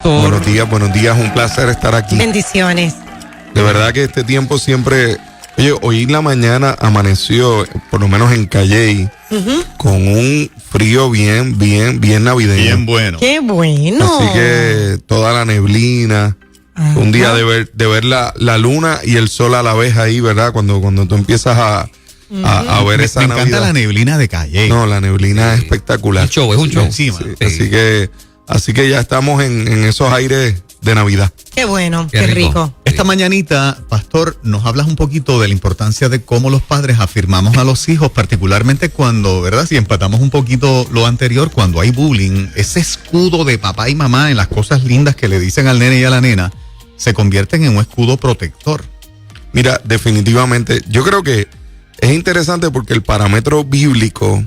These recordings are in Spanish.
pastor. Buenos días, un placer estar aquí. Bendiciones. De verdad que este tiempo siempre... Oye, hoy en la mañana amaneció, por lo menos en Calley, con un frío bien navideño. Bien bueno. Qué bueno. Así que toda la neblina, un día de ver la luna y el sol a la vez ahí, ¿verdad? Cuando tú empiezas a ver esa Me Navidad. encanta la neblina de Calle. No, la neblina es espectacular. Es un show. Encima. Sí. Así que ya estamos en esos aires de Navidad. Qué bueno, Qué qué rico. rico. Esta mañanita, Pastor, nos hablas un poquito de la importancia de cómo los padres afirmamos a los hijos, particularmente cuando, ¿verdad? Si empatamos un poquito lo anterior, cuando hay bullying, ese escudo de papá y mamá en las cosas lindas que le dicen al nene y a la nena, se convierten en un escudo protector. Mira, definitivamente, yo creo que es interesante porque el parámetro bíblico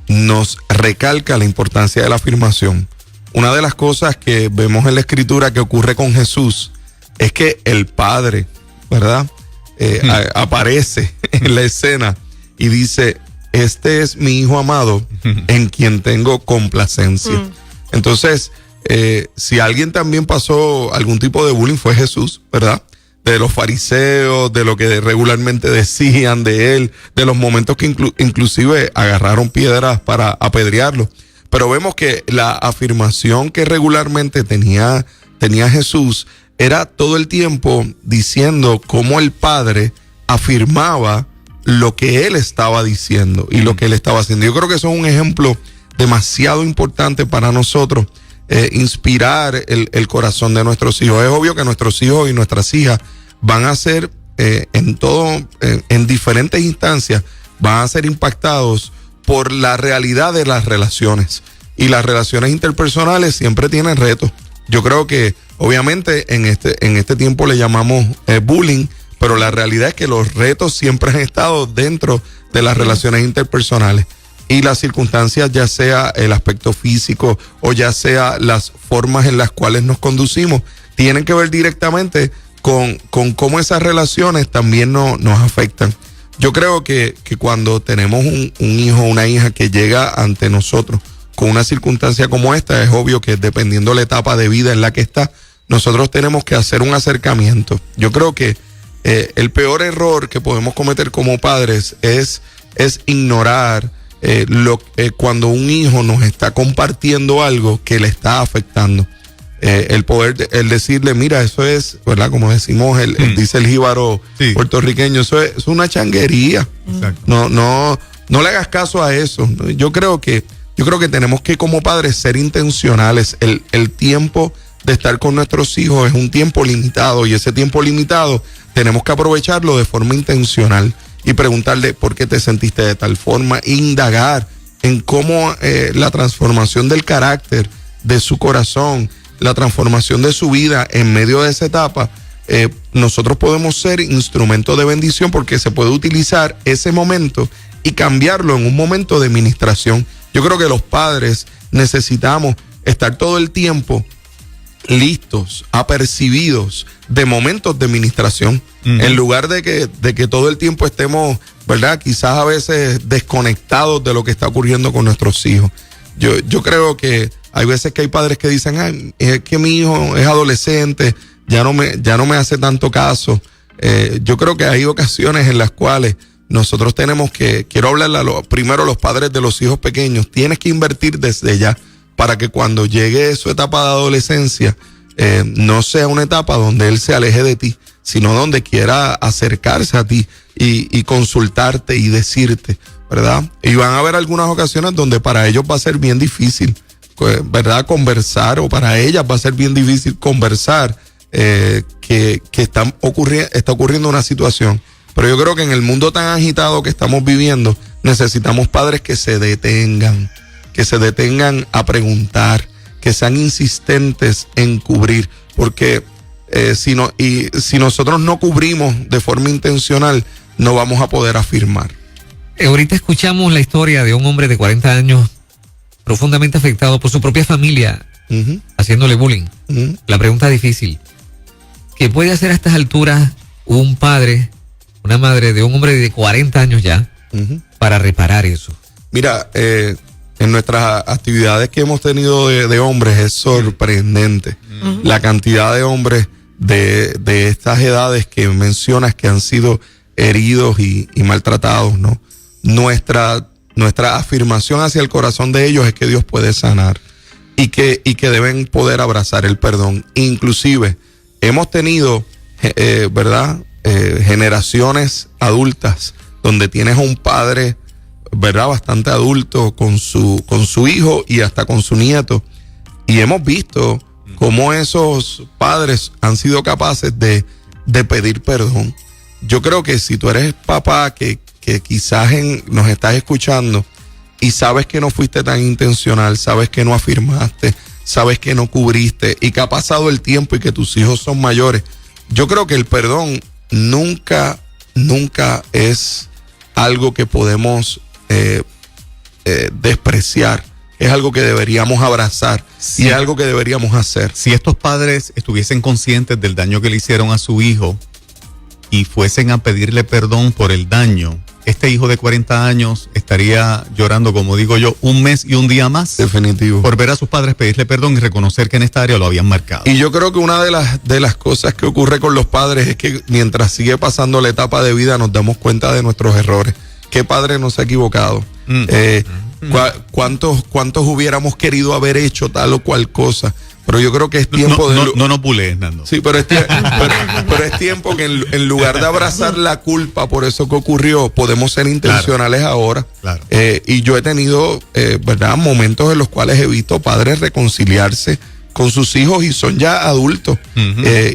nos recalca la importancia de la afirmación. Una de las cosas que vemos en la Escritura que ocurre con Jesús es que el Padre, ¿verdad? Aparece en la escena y dice, este es mi Hijo amado en quien tengo complacencia. Entonces, si alguien también pasó algún tipo de bullying fue Jesús, ¿verdad? De los fariseos, de lo que regularmente decían de él, de los momentos que inclusive agarraron piedras para apedrearlo. Pero vemos que la afirmación que regularmente tenía Jesús era todo el tiempo diciendo cómo el Padre afirmaba lo que él estaba diciendo y lo que él estaba haciendo. Yo creo que eso es un ejemplo demasiado importante para nosotros, inspirar el corazón de nuestros hijos. Es obvio que nuestros hijos y nuestras hijas van a ser en diferentes instancias, van a ser impactados por la realidad de las relaciones. Y las relaciones interpersonales siempre tienen retos. Yo creo que obviamente en este tiempo le llamamos bullying, pero la realidad es que los retos siempre han estado dentro de las relaciones interpersonales. Y las circunstancias, ya sea el aspecto físico o ya sea las formas en las cuales nos conducimos, tienen que ver directamente con cómo esas relaciones también nos afectan. Yo creo que cuando tenemos un hijo o una hija que llega ante nosotros con una circunstancia como esta, es obvio que dependiendo la etapa de vida en la que está, nosotros tenemos que hacer un acercamiento. Yo creo que el peor error que podemos cometer como padres es ignorar cuando un hijo nos está compartiendo algo que le está afectando. El decirle, mira, eso es, ¿verdad? Como decimos, dice el jíbaro puertorriqueño, eso es una changuería. Exacto. No le hagas caso a eso. Yo creo que tenemos que como padres ser intencionales. El tiempo de estar con nuestros hijos es un tiempo limitado y ese tiempo limitado tenemos que aprovecharlo de forma intencional y preguntarle por qué te sentiste de tal forma, indagar en cómo la transformación del carácter, de su corazón, la transformación de su vida en medio de esa etapa, nosotros podemos ser instrumento de bendición porque se puede utilizar ese momento y cambiarlo en un momento de ministración. Yo creo que los padres necesitamos estar todo el tiempo listos, apercibidos de momentos de ministración, en lugar de que todo el tiempo estemos, ¿verdad? Quizás a veces desconectados de lo que está ocurriendo con nuestros hijos. Yo creo que hay veces que hay padres que dicen, es que mi hijo es adolescente, ya no me hace tanto caso. Yo creo que hay ocasiones en las cuales nosotros tenemos quiero hablarle primero a los padres de los hijos pequeños, tienes que invertir desde ya para que cuando llegue su etapa de adolescencia, no sea una etapa donde él se aleje de ti, sino donde quiera acercarse a ti y consultarte y decirte, ¿verdad? Y van a haber algunas ocasiones donde para ellos va a ser bien difícil, ¿verdad? Conversar, o para ellas va a ser bien difícil conversar que está ocurriendo una situación. Pero yo creo que en el mundo tan agitado que estamos viviendo, necesitamos padres que se detengan a preguntar, que sean insistentes en cubrir, porque si nosotros no cubrimos de forma intencional, no vamos a poder afirmar. Ahorita escuchamos la historia de un hombre de 40 años profundamente afectado por su propia familia, haciéndole bullying. La pregunta difícil, ¿qué puede hacer a estas alturas un padre, una madre de un hombre de 40 años ya, para reparar eso? Mira, en nuestras actividades que hemos tenido de hombres es sorprendente. La cantidad de hombres de estas edades que mencionas que han sido heridos y maltratados, ¿no? Nuestra afirmación hacia el corazón de ellos es que Dios puede sanar y que deben poder abrazar el perdón. Inclusive hemos tenido, ¿verdad? Generaciones adultas donde tienes a un padre, ¿verdad? Bastante adulto con su hijo y hasta con su nieto, y hemos visto cómo esos padres han sido capaces de pedir perdón. Yo creo que si tú eres papá que quizás nos estás escuchando y sabes que no fuiste tan intencional, sabes que no afirmaste, sabes que no cubriste y que ha pasado el tiempo y que tus hijos son mayores, yo creo que el perdón nunca es algo que podemos despreciar. Es algo que deberíamos abrazar, sí, y es algo que deberíamos hacer. Si estos padres estuviesen conscientes del daño que le hicieron a su hijo y fuesen a pedirle perdón por el daño, este hijo de 40 años estaría llorando, como digo yo, un mes y un día más. Definitivo. Por ver a sus padres pedirle perdón y reconocer que en esta área lo habían marcado. Y yo creo que una de las cosas que ocurre con los padres es que mientras sigue pasando la etapa de vida nos damos cuenta de nuestros errores. ¿Qué padre nos ha equivocado? ¿Cuántos hubiéramos querido haber hecho tal o cual cosa? Pero yo creo que es tiempo no nos bulees, Nando. Sí, pero es tiempo que en lugar de abrazar la culpa por eso que ocurrió, podemos ser intencionales ahora. Claro. Y yo he tenido, ¿verdad?, momentos en los cuales he visto padres reconciliarse con sus hijos y son ya adultos.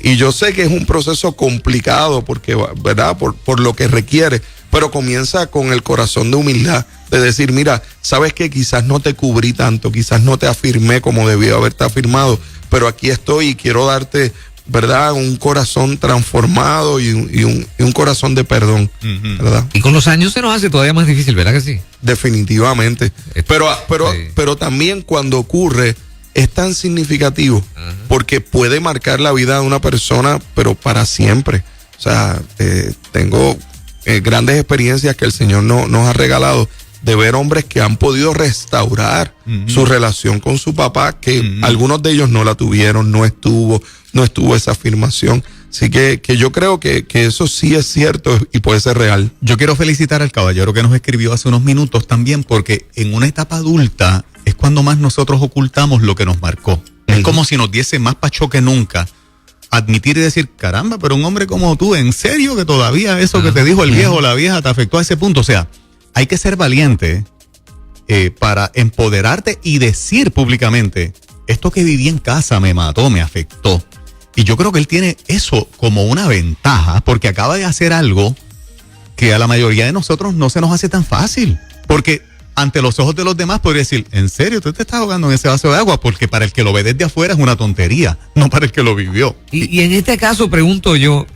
Y yo sé que es un proceso complicado porque, ¿verdad?, por lo que requiere, pero comienza con el corazón de humildad, de decir, mira, sabes que quizás no te cubrí tanto, quizás no te afirmé como debía haberte afirmado, pero aquí estoy y quiero darte, ¿verdad?, un corazón transformado y un corazón de perdón, ¿verdad? Y con los años se nos hace todavía más difícil, ¿verdad que sí? Definitivamente. Pero también cuando ocurre es tan significativo, porque puede marcar la vida de una persona, pero para siempre. O sea, tengo grandes experiencias que el Señor nos ha regalado de ver hombres que han podido restaurar su relación con su papá, que algunos de ellos no la tuvieron, no estuvo esa afirmación. Así que yo creo que eso sí es cierto y puede ser real. Yo quiero felicitar al caballero que nos escribió hace unos minutos también, porque en una etapa adulta es cuando más nosotros ocultamos lo que nos marcó. Es como si nos diese más pacho que nunca admitir y decir, caramba, pero un hombre como tú, ¿en serio que todavía eso que te dijo el viejo o la vieja te afectó a ese punto? O sea, hay que ser valiente para empoderarte y decir públicamente, esto que viví en casa me mató, me afectó. Y yo creo que él tiene eso como una ventaja, porque acaba de hacer algo que a la mayoría de nosotros no se nos hace tan fácil. Porque ante los ojos de los demás podría decir, ¿en serio tú te estás ahogando en ese vaso de agua? Porque para el que lo ve desde afuera es una tontería, no para el que lo vivió. Y en este caso pregunto yo,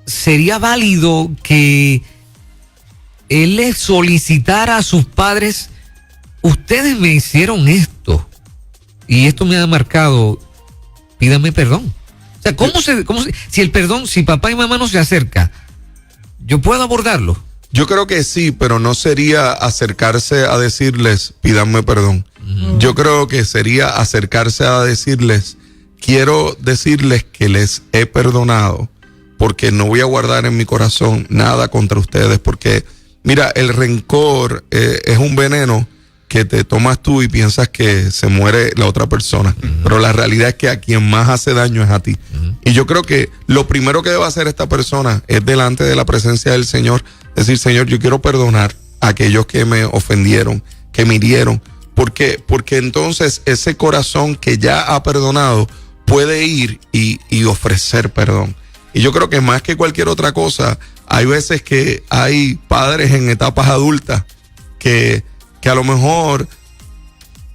¿sería válido que él le solicitara a sus padres, ustedes me hicieron esto y esto me ha marcado, pídame perdón? O sea, si papá y mamá no se acercan, ¿yo puedo abordarlo? Yo creo que sí, pero no sería acercarse a decirles, pídanme perdón. Yo creo que sería acercarse a decirles, quiero decirles que les he perdonado, porque no voy a guardar en mi corazón nada contra ustedes, porque mira, el rencor es un veneno que te tomas tú y piensas que se muere la otra persona, pero la realidad es que a quien más hace daño es a ti. Y yo creo que lo primero que debe hacer esta persona es delante de la presencia del Señor, decir, Señor, yo quiero perdonar a aquellos que me ofendieron, que me hirieron, porque entonces ese corazón que ya ha perdonado puede ir y ofrecer perdón. Y yo creo que más que cualquier otra cosa, hay veces que hay padres en etapas adultas que a lo mejor,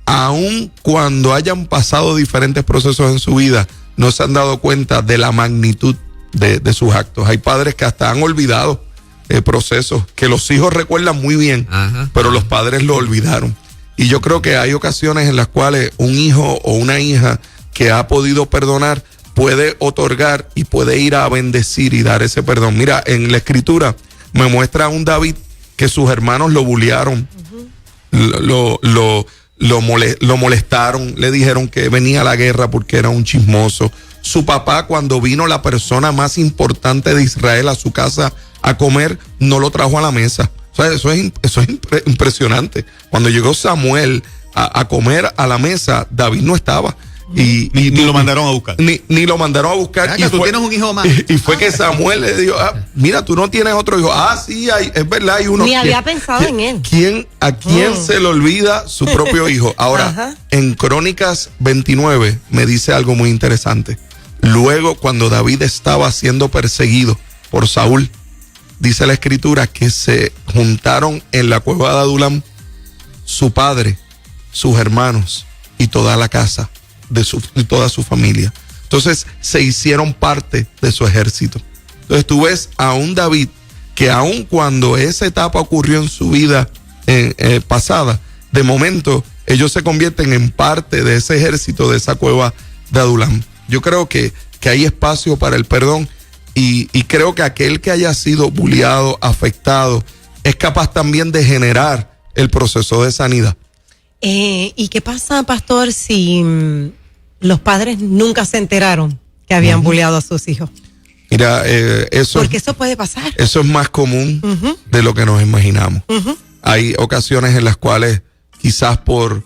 aun cuando hayan pasado diferentes procesos en su vida, no se han dado cuenta de la magnitud de sus actos. Hay padres que hasta han olvidado procesos que los hijos recuerdan muy bien, pero los padres lo olvidaron. Y yo creo que hay ocasiones en las cuales un hijo o una hija que ha podido perdonar puede otorgar y puede ir a bendecir y dar ese perdón. Mira, en la escritura me muestra a un David que sus hermanos lo bullearon, lo molestaron, le dijeron que venía a la guerra porque era un chismoso. Su papá, cuando vino la persona más importante de Israel a su casa a comer, no lo trajo a la mesa. O sea, eso es impresionante. Cuando llegó Samuel a comer a la mesa, David no estaba. Ni lo mandaron a buscar. Ni lo mandaron a buscar. Y tú tienes un hijo más. Y fue que Samuel le dijo, mira, tú no tienes otro hijo. Sí, es verdad, hay uno. Ni había pensado en él. ¿A quién se le olvida su propio hijo? Ahora, en Crónicas 29 me dice algo muy interesante. Luego, cuando David estaba siendo perseguido por Saúl, dice la escritura que se juntaron en la cueva de Adulam su padre, sus hermanos y toda la casa de toda su familia. Entonces se hicieron parte de su ejército. Entonces tú ves a un David que aun cuando esa etapa ocurrió en su vida pasada, de momento ellos se convierten en parte de ese ejército, de esa cueva de Adulam. Yo creo que hay espacio para el perdón y creo que aquel que haya sido bulliado, afectado, es capaz también de generar el proceso de sanidad. ¿Y qué pasa, pastor, si los padres nunca se enteraron que habían bulleado a sus hijos? Mira, porque eso puede pasar. Eso es más común de lo que nos imaginamos. Hay ocasiones en las cuales quizás por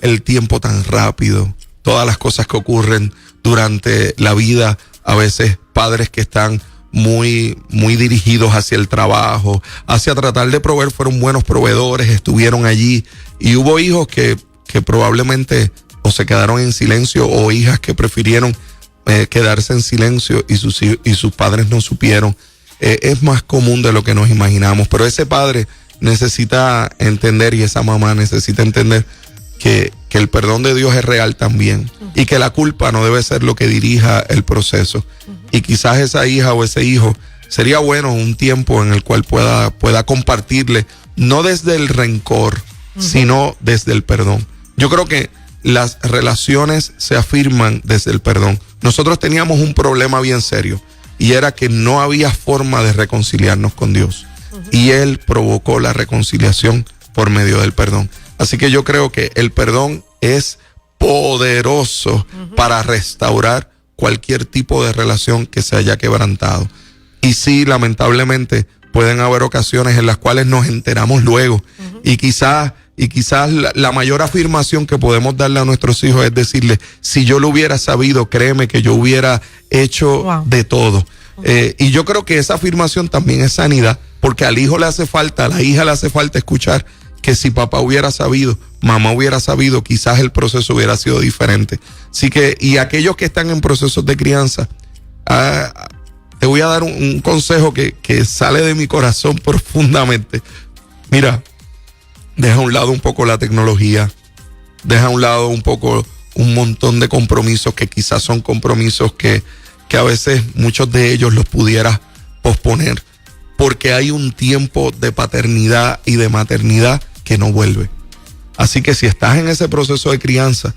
el tiempo tan rápido, todas las cosas que ocurren durante la vida, a veces padres que están muy dirigidos hacia el trabajo, hacia tratar de proveer, fueron buenos proveedores, estuvieron allí, y hubo hijos que probablemente o se quedaron en silencio, o hijas que prefirieron quedarse en silencio y sus padres no supieron. Es más común de lo que nos imaginamos, pero ese padre necesita entender, y esa mamá necesita entender que el perdón de Dios es real también, y que la culpa no debe ser lo que dirija el proceso. Y quizás esa hija o ese hijo, sería bueno un tiempo en el cual pueda compartirle, no desde el rencor, sino desde el perdón. Yo creo que las relaciones se afirman desde el perdón. Nosotros teníamos un problema bien serio, y era que no había forma de reconciliarnos con Dios. Y Él provocó la reconciliación por medio del perdón. Así que yo creo que el perdón es poderoso para restaurar cualquier tipo de relación que se haya quebrantado. Y sí, lamentablemente, pueden haber ocasiones en las cuales nos enteramos luego. Y quizás la mayor afirmación que podemos darle a nuestros hijos es decirle, si yo lo hubiera sabido, créeme que yo hubiera hecho de todo. Y yo creo que esa afirmación también es sanidad, porque al hijo le hace falta, a la hija le hace falta escuchar que si papá hubiera sabido, mamá hubiera sabido, quizás el proceso hubiera sido diferente. Así que, y aquellos que están en procesos de crianza, te voy a dar un consejo que sale de mi corazón profundamente. Mira, deja a un lado un poco la tecnología, deja a un lado un poco un montón de compromisos que quizás son compromisos que a veces muchos de ellos los pudieras posponer, porque hay un tiempo de paternidad y de maternidad que no vuelve. Así que si estás en ese proceso de crianza,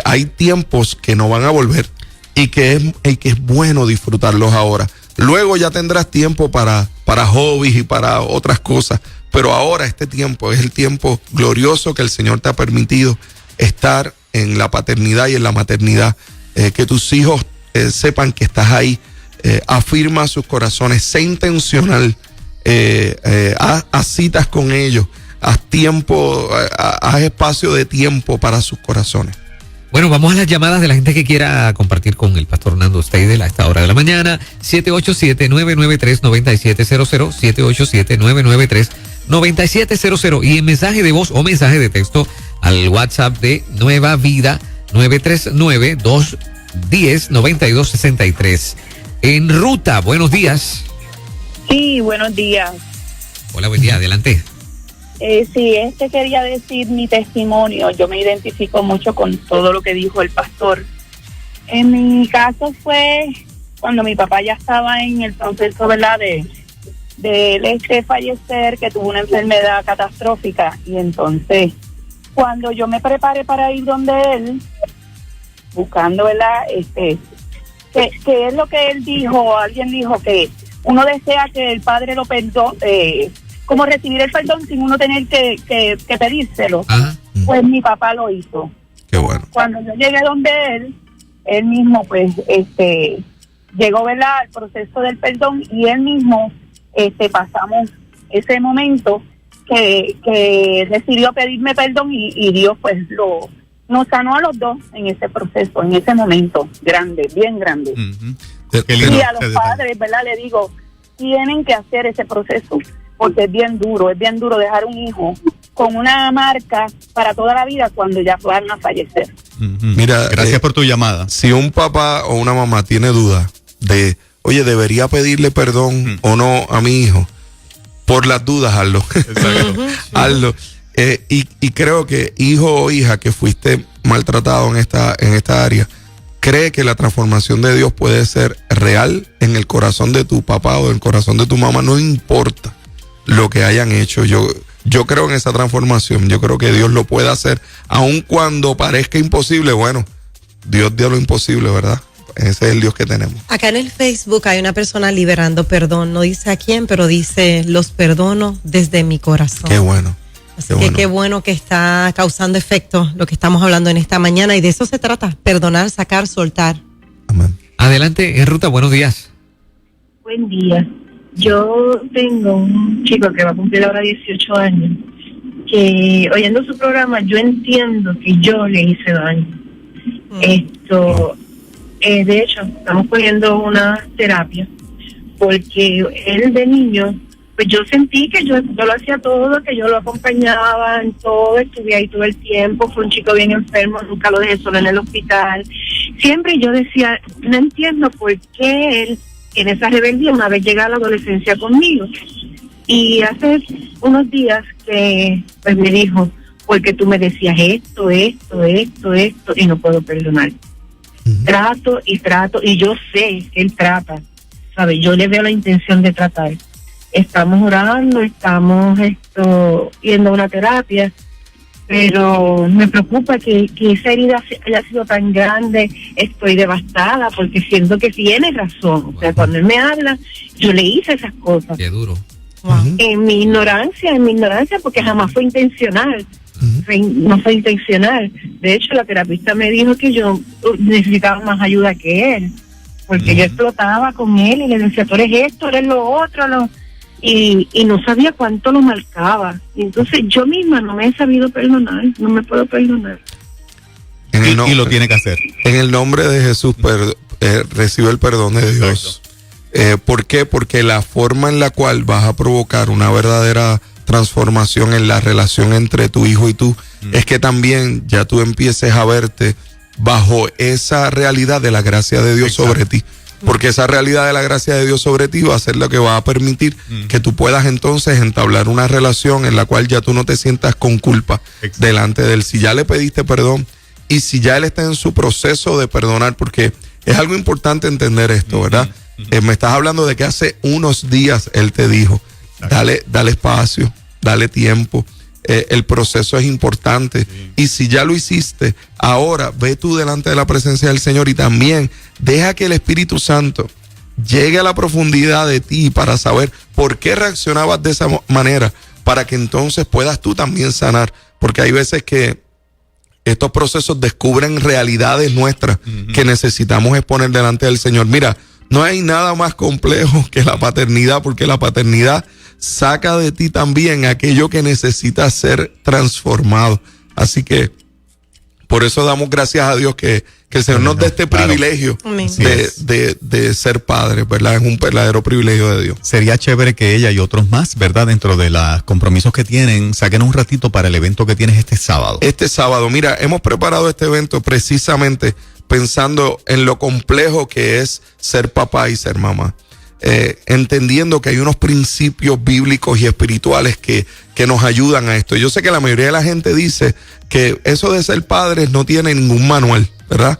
hay tiempos que no van a volver, y que es bueno disfrutarlos ahora. Luego ya tendrás tiempo para hobbies y para otras cosas, pero ahora este tiempo es el tiempo glorioso que el Señor te ha permitido estar en la paternidad y en la maternidad. Que tus hijos sepan que estás ahí. Afirma sus corazones, sé intencional, haz citas con ellos, haz tiempo, haz espacio de tiempo para sus corazones. Bueno, vamos a las llamadas de la gente que quiera compartir con el pastor Nando Steidel a esta hora de la mañana. 787-993-9700, 787-993-9700, y en mensaje de voz o mensaje de texto al WhatsApp de Nueva Vida 939-210-9263. En ruta, buenos días. Sí, buenos días. Hola, buen día, adelante. Sí, quería decir mi testimonio. Yo me identifico mucho con todo lo que dijo el pastor. En mi caso fue cuando mi papá ya estaba en el proceso, ¿verdad?, de él fallecer, que tuvo una enfermedad catastrófica. Y entonces, cuando yo me preparé para ir donde él, buscando, ¿verdad?, que es lo que él dijo, alguien dijo que uno desea que el padre lo perdone, como recibir el perdón sin uno tener que pedírselo. Ajá. Pues mi papá lo hizo. Qué bueno. Cuando yo llegué donde él mismo pues llegó, ¿verdad?, al proceso del perdón, y él mismo pasamos ese momento que decidió pedirme perdón, y Dios pues nos sanó a los dos en ese proceso, en ese momento grande, bien grande. Y a los padres, ¿verdad?, le digo, tienen que hacer ese proceso, porque es bien duro dejar un hijo con una marca para toda la vida cuando ya van a fallecer. Mira, gracias por tu llamada. Si un papá o una mamá tiene duda de, oye, ¿debería pedirle perdón o no a mi hijo? Por las dudas, hazlo. Hazlo. Y creo que hijo o hija que fuiste maltratado en esta área, cree que la transformación de Dios puede ser real en el corazón de tu papá o en el corazón de tu mamá, no importa lo que hayan hecho. Yo creo en esa transformación. Yo creo que Dios lo puede hacer, aun cuando parezca imposible. Bueno, Dios dio lo imposible, ¿verdad? Ese es el Dios que tenemos. Acá en el Facebook hay una persona liberando perdón. No dice a quién, pero dice: los perdono desde mi corazón. Qué bueno. Así que qué bueno que está causando efecto lo que estamos hablando en esta mañana. Y de eso se trata: perdonar, sacar, soltar. Amén. Adelante, Ruta, buenos días. Buen día. Yo tengo un chico que va a cumplir ahora 18 años, que oyendo su programa yo entiendo que yo le hice daño. De hecho, estamos poniendo una terapia, porque él de niño, pues yo sentí que yo lo hacía todo, que yo lo acompañaba en todo, estuve ahí todo el tiempo, fue un chico bien enfermo, nunca lo dejé solo en el hospital. Siempre yo decía, no entiendo por qué él en esa rebeldía una vez llega a la adolescencia conmigo. Y hace unos días que pues me dijo, porque tú me decías esto, y no puedo perdonar. Trato, y yo sé que él trata, ¿sabes? Yo le veo la intención de tratar. Estamos orando, estamos yendo a una terapia, pero me preocupa que esa herida haya sido tan grande. Estoy devastada porque siento que tiene razón. O sea, cuando él me habla, yo le hice esas cosas. Qué duro. En mi ignorancia, porque jamás fue intencional. No fue intencional. De hecho, la terapista me dijo que yo necesitaba más ayuda que él, porque yo explotaba con él y le decía, tú eres esto, eres lo otro, y no sabía cuánto lo marcaba. Y entonces yo misma no me he sabido perdonar, no me puedo perdonar. Y lo tiene que hacer. En el nombre de Jesús, recibe el perdón de Dios. ¿Por qué? Porque la forma en la cual vas a provocar una verdadera transformación en la relación entre tu hijo y tú es que también ya tú empieces a verte bajo esa realidad de la gracia de Dios sobre ti. Porque esa realidad de la gracia de Dios sobre ti va a ser lo que va a permitir que tú puedas entonces entablar una relación en la cual ya tú no te sientas con culpa delante de él. Si ya le pediste perdón y si ya él está en su proceso de perdonar, porque es algo importante entender esto, ¿verdad? Me estás hablando de que hace unos días él te dijo, dale espacio, dale tiempo. El proceso es importante. Y si ya lo hiciste, ahora ve tú delante de la presencia del Señor y también deja que el Espíritu Santo llegue a la profundidad de ti para saber por qué reaccionabas de esa manera, para que entonces puedas tú también sanar. Porque hay veces que estos procesos descubren realidades nuestras que necesitamos exponer delante del Señor. Mira, no hay nada más complejo que la paternidad, porque la paternidad saca de ti también aquello que necesita ser transformado. Así que por eso damos gracias a Dios que el Señor nos dé este privilegio de ser padres, ¿verdad? Es un verdadero privilegio de Dios. Sería chévere que ella y otros más, ¿verdad? Dentro de los compromisos que tienen, saquen un ratito para el evento que tienes este sábado. Este sábado, mira, hemos preparado este evento precisamente pensando en lo complejo que es ser papá y ser mamá. Entendiendo que hay unos principios bíblicos y espirituales que nos ayudan a esto. Yo sé que la mayoría de la gente dice que eso de ser padres no tiene ningún manual, ¿verdad?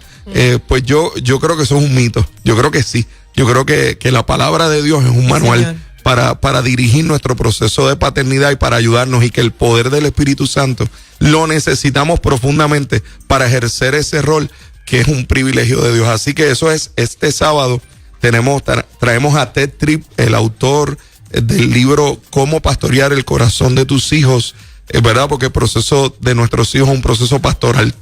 Pues yo creo que eso es un mito. Yo creo que sí. Yo creo que la palabra de Dios es un manual para dirigir nuestro proceso de paternidad y para ayudarnos, y que el poder del Espíritu Santo lo necesitamos profundamente para ejercer ese rol que es un privilegio de Dios. Así que eso es este sábado. Traemos a Ted Tripp, el autor del libro Cómo pastorear el corazón de tus hijos, ¿verdad? Porque el proceso de nuestros hijos es un proceso pastoral.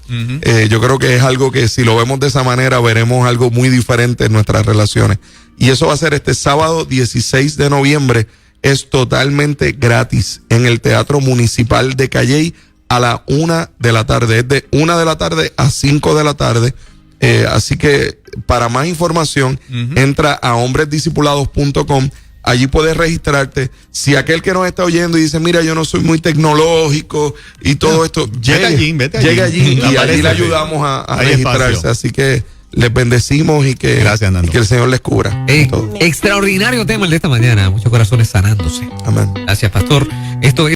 Yo creo que es algo que si lo vemos de esa manera, veremos algo muy diferente en nuestras relaciones. Y eso va a ser este sábado 16 de noviembre. Es totalmente gratis en el Teatro Municipal de Calley a la 1 de la tarde. Es de 1 de la tarde a 5 de la tarde. Así que para más información, entra a hombresdiscipulados.com. Allí puedes registrarte. Si aquel que nos está oyendo y dice, mira, yo no soy muy tecnológico y todo esto, vete allí. y allí le ayudamos a registrarse. Espacio. Así que les bendecimos y que el Señor les cubra. Extraordinario tema el de esta mañana. Muchos corazones sanándose. Amén. Gracias, pastor. Esto es